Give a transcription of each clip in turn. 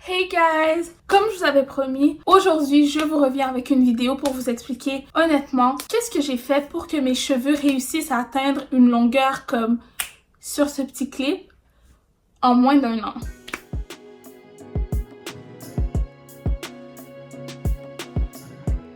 Hey guys! Comme je vous avais promis, aujourd'hui je vous reviens avec une vidéo pour vous expliquer honnêtement qu'est-ce que j'ai fait pour que mes cheveux réussissent à atteindre une longueur comme sur ce petit clip en moins d'1 an.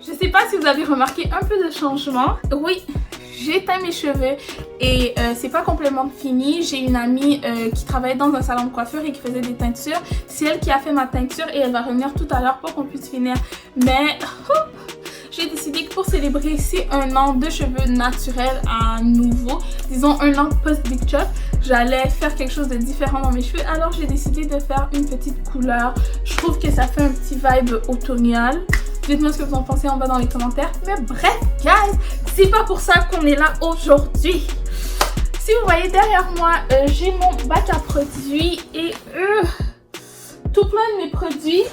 Je sais pas si vous avez remarqué un peu de changement. Oui, j'ai teint mes cheveux et c'est pas complètement fini. J'ai une amie qui travaillait dans un salon de coiffure et qui faisait des teintures. C'est elle qui a fait ma teinture et elle va revenir tout à l'heure pour qu'on puisse finir. Mais j'ai décidé que pour célébrer ces 1 an de cheveux naturels à nouveau, disons 1 an post-big chop, j'allais faire quelque chose de différent dans mes cheveux. Alors j'ai décidé de faire une petite couleur. Je trouve que ça fait un petit vibe automnal. Dites-moi ce que vous en pensez en bas dans les commentaires. Mais bref, guys, c'est pas pour ça qu'on est là aujourd'hui. Si vous voyez derrière moi, j'ai mon bac à produits et tout plein de mes produits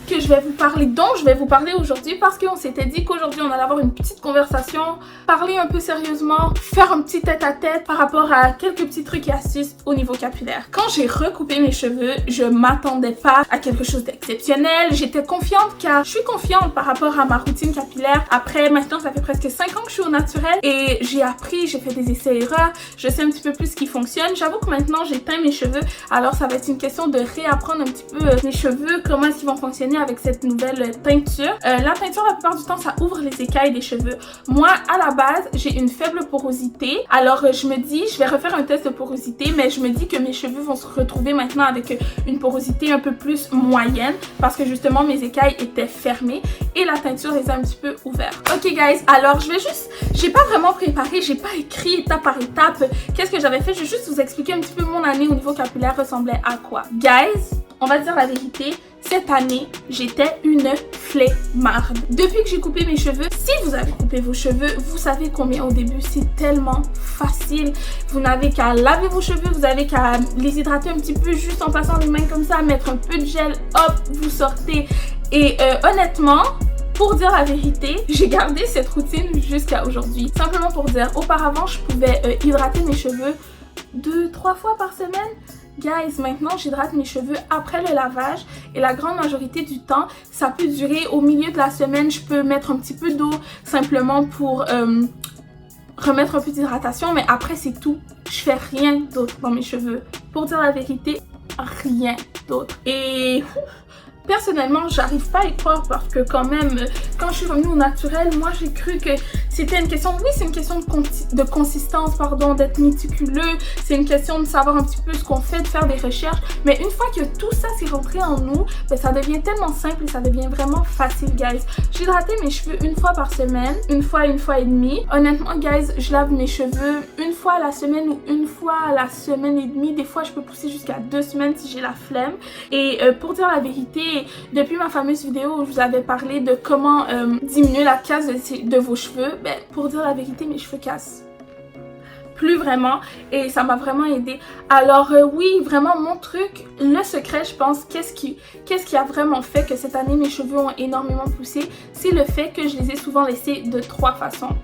que je vais vous parler, dont je vais vous parler aujourd'hui parce qu'on s'était dit qu'aujourd'hui on allait avoir une petite conversation, parler un peu sérieusement, faire un petit tête-à-tête par rapport à quelques petits trucs et astuces au niveau capillaire. Quand j'ai recoupé mes cheveux, je m'attendais pas à quelque chose d'exceptionnel. J'étais confiante car je suis confiante par rapport à ma routine capillaire. Après, maintenant ça fait presque 5 ans que je suis au naturel et j'ai appris, j'ai fait des essais-erreurs, je sais un petit peu plus ce qui fonctionne. J'avoue que maintenant j'ai teint mes cheveux, alors ça va être une question de réapprendre un petit peu mes cheveux, comment est-ce qu'ils vont fonctionner avec cette nouvelle teinture. La teinture, la plupart du temps, ça ouvre les écailles des cheveux. Moi, à la base, j'ai une faible porosité. Alors, je me dis, je vais refaire un test de porosité, mais je me dis que mes cheveux vont se retrouver maintenant avec une porosité un peu plus moyenne parce que justement, mes écailles étaient fermées et la teinture les a un petit peu ouvertes. Ok, guys, alors j'ai pas vraiment préparé, j'ai pas écrit étape par étape qu'est-ce que j'avais fait. Je vais juste vous expliquer un petit peu mon année au niveau capillaire ressemblait à quoi. Guys, on va dire la vérité, cette année, j'étais une flemmarde. Depuis que j'ai coupé mes cheveux, si vous avez coupé vos cheveux, vous savez combien au début, c'est tellement facile. Vous n'avez qu'à laver vos cheveux, vous avez qu'à les hydrater un petit peu juste en passant les mains comme ça, mettre un peu de gel, hop, vous sortez. Et honnêtement, pour dire la vérité, j'ai gardé cette routine jusqu'à aujourd'hui. Simplement pour dire, auparavant, je pouvais hydrater mes cheveux 2-3 fois par semaine. Guys, maintenant j'hydrate mes cheveux après le lavage et la grande majorité du temps, ça peut durer au milieu de la semaine. Je peux mettre un petit peu d'eau simplement pour remettre un peu d'hydratation, mais après c'est tout. Je fais rien d'autre dans mes cheveux. Pour dire la vérité, rien d'autre. Et personnellement, j'arrive pas à y croire parce que quand même, quand je suis revenue au naturel, moi j'ai cru que c'était une question, oui c'est une question de consistance, pardon, d'être méticuleux, c'est une question de savoir un petit peu ce qu'on fait, de faire des recherches, mais une fois que tout ça s'est rentré en nous, ben, ça devient tellement simple et ça devient vraiment facile, guys. J'hydratais mes cheveux 1 fois par semaine, 1 fois et demie. Honnêtement, guys, je lave mes cheveux 1 fois à la semaine ou 1 fois à la semaine et demie. Des fois, je peux pousser jusqu'à 2 semaines si j'ai la flemme. Et pour dire la vérité, depuis ma fameuse vidéo où je vous avais parlé de comment diminuer la casse de vos cheveux, ben, pour dire la vérité, mes cheveux cassent plus vraiment et ça m'a vraiment aidé. Alors oui, vraiment mon truc, le secret, je pense, qu'est-ce qui a vraiment fait que cette année mes cheveux ont énormément poussé, c'est le fait que je les ai souvent laissés de 3 façons.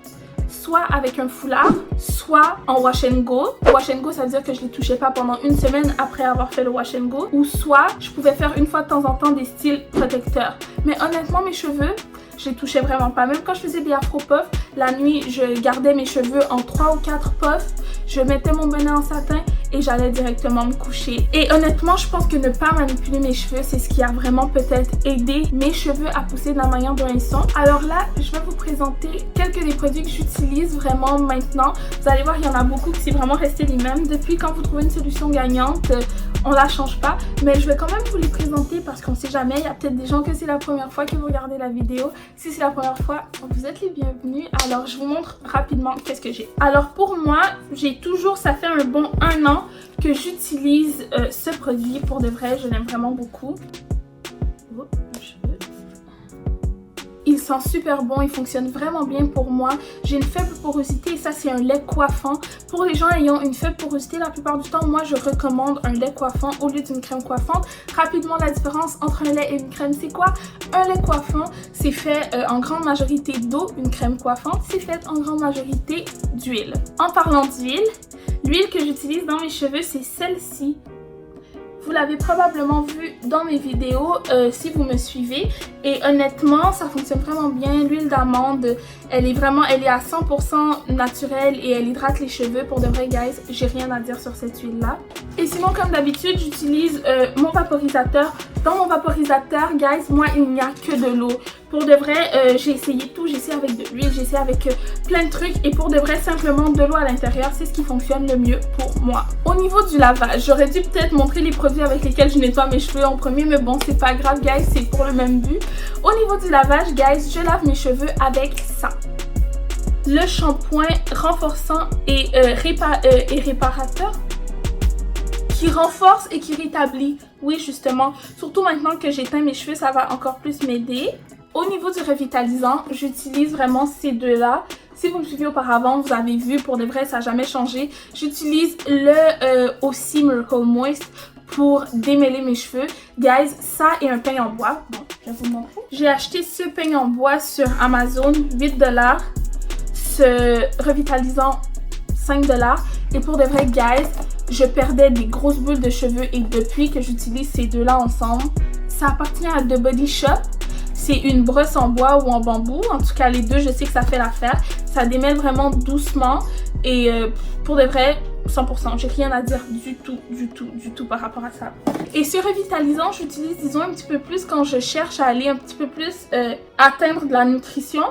Soit avec un foulard, soit en wash and go. Wash and go, ça veut dire que je les touchais pas pendant 1 semaine après avoir fait le wash and go. Ou soit je pouvais faire 1 fois de temps en temps des styles protecteurs. Mais honnêtement, mes cheveux, je les touchais vraiment pas. Même quand je faisais des afro-puffs, la nuit, je gardais mes cheveux en 3 ou 4 puffs. Je mettais mon bonnet en satin et j'allais directement me coucher. Et honnêtement, je pense que ne pas manipuler mes cheveux, c'est ce qui a vraiment peut-être aidé mes cheveux à pousser de la manière dont ils sont. Alors là, je vais vous présenter quelques des produits que j'utilise vraiment maintenant. Vous allez voir, il y en a beaucoup qui sont vraiment restés les mêmes. Depuis quand vous trouvez une solution gagnante, on la change pas. Mais je vais quand même vous les présenter parce qu'on sait jamais. Il y a peut-être des gens que c'est la première fois que vous regardez la vidéo. Si c'est la première fois, vous êtes les bienvenus. Alors, je vous montre rapidement qu'est-ce que j'ai. Alors, pour moi, j'ai toujours, ça fait un bon 1 an que j'utilise ce produit. Pour de vrai, je l'aime vraiment beaucoup. Il sent super bon, il fonctionne vraiment bien pour moi. J'ai une faible porosité et ça c'est un lait coiffant. Pour les gens ayant une faible porosité, la plupart du temps, moi je recommande un lait coiffant au lieu d'une crème coiffante. Rapidement, la différence entre un lait et une crème, c'est quoi? Un lait coiffant, c'est fait en grande majorité d'eau. Une crème coiffante, c'est fait en grande majorité d'huile. En parlant d'huile, l'huile que j'utilise dans mes cheveux, c'est celle-ci. Vous l'avez probablement vu dans mes vidéos si vous me suivez. Et honnêtement, ça fonctionne vraiment bien. L'huile d'amande, elle est à 100% naturelle et elle hydrate les cheveux. Pour de vrai, guys, j'ai rien à dire sur cette huile-là. Et sinon, comme d'habitude, j'utilise mon vaporisateur. Dans mon vaporisateur, guys, moi, il n'y a que de l'eau. Pour de vrai, j'ai essayé tout. J'ai essayé avec de l'huile, j'ai essayé avec plein de trucs. Et pour de vrai, simplement de l'eau à l'intérieur, c'est ce qui fonctionne le mieux pour moi. Au niveau du lavage, j'aurais dû peut-être montrer les produits avec lesquels je nettoie mes cheveux en premier. Mais bon, c'est pas grave, guys, c'est pour le même but. Au niveau du lavage, guys, je lave mes cheveux avec ça. Le shampoing renforçant et réparateur. Qui renforce et qui rétablit. Oui, justement. Surtout maintenant que j'éteins mes cheveux, ça va encore plus m'aider. Au niveau du revitalisant, j'utilise vraiment ces deux-là. Si vous me suivez auparavant, vous avez vu, pour de vrai, ça n'a jamais changé. J'utilise le aussi Miracle Moist pour démêler mes cheveux. Guys, ça et un peigne en bois. Bon, je vais vous montrer. J'ai acheté ce peigne en bois sur Amazon, 8 $. Ce revitalisant, 5 $. Et pour de vrai, guys, je perdais des grosses boules de cheveux et depuis que j'utilise ces deux-là ensemble, ça appartient à The Body Shop. C'est une brosse en bois ou en bambou. En tout cas, les deux, je sais que ça fait l'affaire. Ça démêle vraiment doucement. Et pour de vrai, 100%. J'ai rien à dire du tout par rapport à ça. Et ce revitalisant, j'utilise, disons, un petit peu plus quand je cherche à aller un petit peu plus atteindre de la nutrition.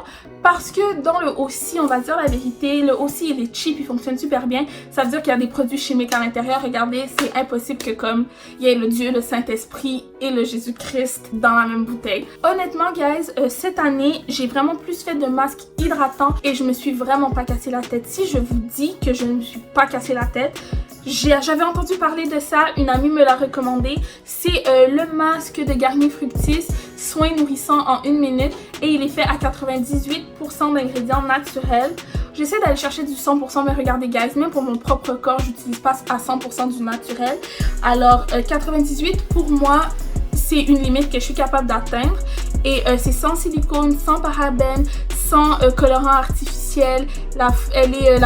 Parce que dans le aussi, on va dire la vérité, le aussi il est cheap, il fonctionne super bien. Ça veut dire qu'il y a des produits chimiques à l'intérieur. Regardez, c'est impossible que comme il y ait le Dieu, le Saint-Esprit et le Jésus-Christ dans la même bouteille. Honnêtement, guys, cette année, j'ai vraiment plus fait de masques hydratants et je me suis vraiment pas cassé la tête. Si je vous dis que je ne me suis pas cassé la tête, j'avais entendu parler de ça, une amie me l'a recommandé. C'est le masque de Garnier Fructis, soin nourrissant en 1 minute et il est fait à 98% d'ingrédients naturels. J'essaie d'aller chercher du 100% mais regardez guys, même pour mon propre corps, j'utilise pas à 100% du naturel. Alors 98 pour moi, c'est une limite que je suis capable d'atteindre. Et c'est sans silicone, sans parabènes, sans colorant artificiel. La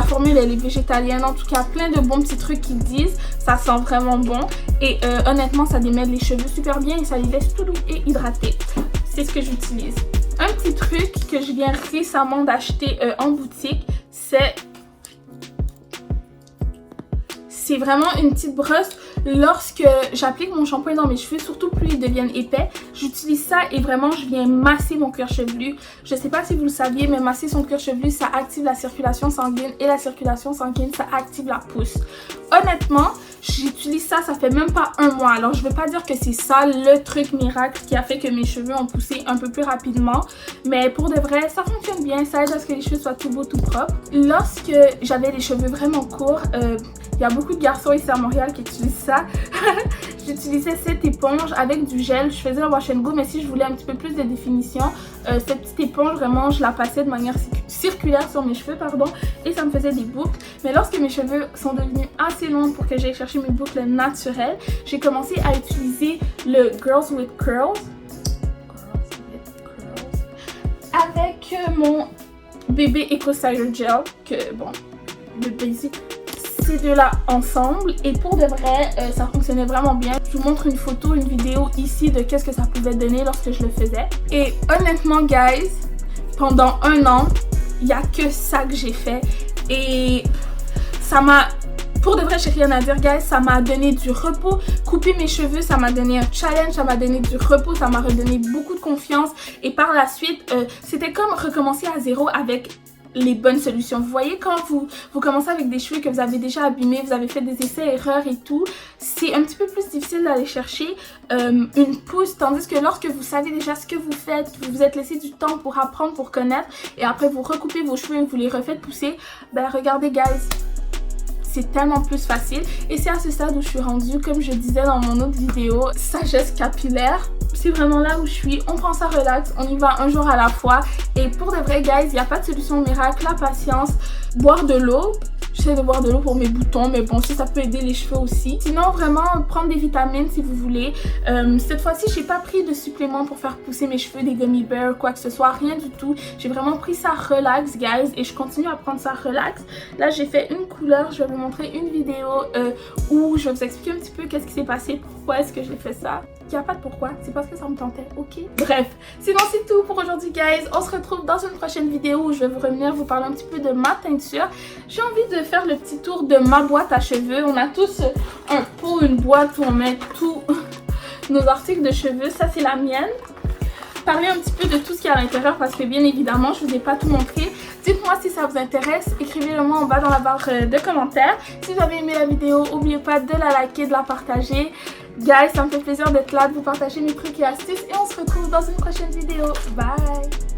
formule, elle est végétalienne. En tout cas, plein de bons petits trucs qu'ils disent. Ça sent vraiment bon. Et honnêtement, ça démêle les cheveux super bien et ça les laisse tout doux et hydratés. C'est ce que j'utilise. Un petit truc que je viens récemment d'acheter en boutique, c'est vraiment une petite brosse. Lorsque j'applique mon shampoing dans mes cheveux, surtout plus ils deviennent épais, j'utilise ça et vraiment je viens masser mon cuir chevelu. Je sais pas si vous le saviez, mais masser son cuir chevelu, ça active la circulation sanguine et la circulation sanguine, ça active la pousse. Honnêtement, j'utilise ça, ça fait même pas 1 mois. Alors je veux pas dire que c'est ça le truc miracle qui a fait que mes cheveux ont poussé un peu plus rapidement. Mais pour de vrai, ça fonctionne bien, ça aide à ce que les cheveux soient tout beaux, tout propres. Lorsque j'avais les cheveux vraiment courts, il y a beaucoup de garçons ici à Montréal qui utilisent ça. J'utilisais cette éponge avec du gel. Je faisais le wash and go, mais si je voulais un petit peu plus de définition, cette petite éponge, vraiment, je la passais de manière circulaire sur mes cheveux, pardon, et ça me faisait des boucles. Mais lorsque mes cheveux sont devenus assez longs pour que j'aille chercher mes boucles naturelles, j'ai commencé à utiliser le Girls with Curls. Avec mon bébé Eco Styler Gel, que bon, le basic. Ces deux-là ensemble et pour de vrai, ça fonctionnait vraiment bien. Je vous montre une photo, une vidéo ici de qu'est-ce que ça pouvait donner lorsque je le faisais. Et honnêtement, guys, pendant 1 an, il n'y a que ça que j'ai fait et ça m'a... Pour de vrai, j'ai rien à dire, guys, ça m'a donné du repos. Couper mes cheveux, ça m'a donné un challenge, ça m'a donné du repos, ça m'a redonné beaucoup de confiance. Et par la suite, c'était comme recommencer à zéro avec les bonnes solutions. Vous voyez, quand vous commencez avec des cheveux que vous avez déjà abîmés, vous avez fait des essais-erreurs et tout, c'est un petit peu plus difficile d'aller chercher une pousse, tandis que lorsque vous savez déjà ce que vous faites, vous vous êtes laissé du temps pour apprendre, pour connaître, et après vous recoupez vos cheveux et vous les refaites pousser, ben regardez guys, c'est tellement plus facile. Et c'est à ce stade où je suis rendue, comme je disais dans mon autre vidéo, sagesse capillaire. C'est vraiment là où je suis. On prend ça relax, on y va un jour à la fois. Et pour de vrai, guys, il n'y a pas de solution miracle. La patience, boire de l'eau. J'essaie de boire de l'eau pour mes boutons, mais bon, ça peut aider les cheveux aussi. Sinon, vraiment, prendre des vitamines si vous voulez. Cette fois-ci, j'ai pas pris de suppléments pour faire pousser mes cheveux, des gummy bears, quoi que ce soit, rien du tout. J'ai vraiment pris ça relax, guys, et je continue à prendre ça relax. Là, j'ai fait une couleur, je vais vous montrer une vidéo où je vais vous expliquer un petit peu qu'est-ce qui s'est passé, pourquoi est-ce que j'ai fait ça. Il n'y a pas de pourquoi, c'est parce que ça me tentait, ok? Bref, sinon c'est tout pour aujourd'hui, guys. On se retrouve dans une prochaine vidéo où je vais vous revenir vous parler un petit peu de ma teinture. J'ai envie de faire le petit tour de ma boîte à cheveux. On a tous un pot, une boîte où on met tous nos articles de cheveux. Ça, c'est la mienne. Parler un petit peu de tout ce qu'il y a à l'intérieur parce que bien évidemment, je ne vous ai pas tout montré. Dites-moi si ça vous intéresse, écrivez-le moi en bas dans la barre de commentaires. Si vous avez aimé la vidéo, n'oubliez pas de la liker, de la partager. Guys, ça me fait plaisir d'être là, de vous partager mes trucs et astuces et on se retrouve dans une prochaine vidéo. Bye!